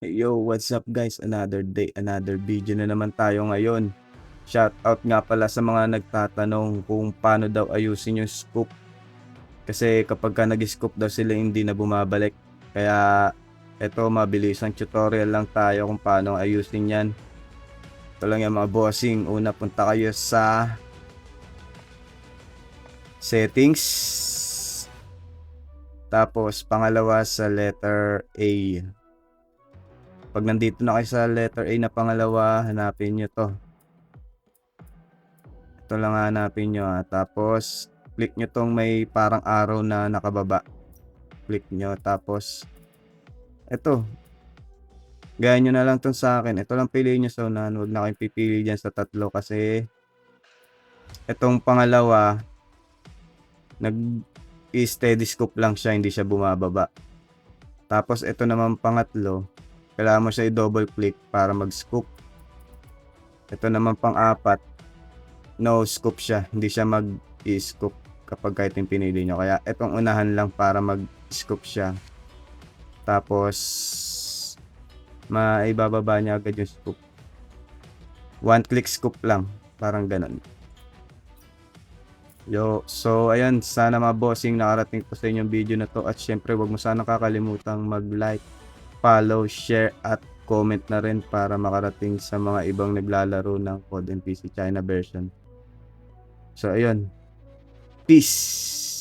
Yo, what's up guys? Another day, another video na naman tayo ngayon. Shoutout nga pala sa mga nagtatanong kung paano daw ayusin yung scoop. Kasi kapag ka nag-scoop daw sila hindi na bumabalik. Kaya eto, mabilisang tutorial lang tayo kung paano ayusin yan. Ito lang yung mga bossing. Una, punta kayo sa settings. Tapos pangalawa sa letter A. Pag nandito na kayo sa letter A na pangalawa, hanapin nyo to. Ito lang hanapin nyo Tapos, click nyo tong may parang arrow na nakababa. Click nyo. Tapos, ito. Gaya nyo na lang tong sa akin. Ito lang piliin nyo sa unahan. Huwag na kayong pipili dyan sa tatlo kasi itong pangalawa, nag-steady scoop lang siya. Hindi siya bumababa. Tapos, ito naman pangatlo. Kailangan mo siya i-double click para mag-scoop. Ito naman pang-apat. No scoop siya, hindi siya mag-i-scoop kapag kahit yung pinili nyo. Kaya itong unahan lang para mag-scoop siya. Tapos maibababa niya agad yung scoop. One click scoop lang, parang ganun. Yo, so ayan, sana mga bossing nakarating po sa inyong video na to. At syempre wag mo sana kakalimutang mag-like, follow, share at comment na rin para makarating sa mga ibang naglalaro ng COD PC China version. So ayun, peace.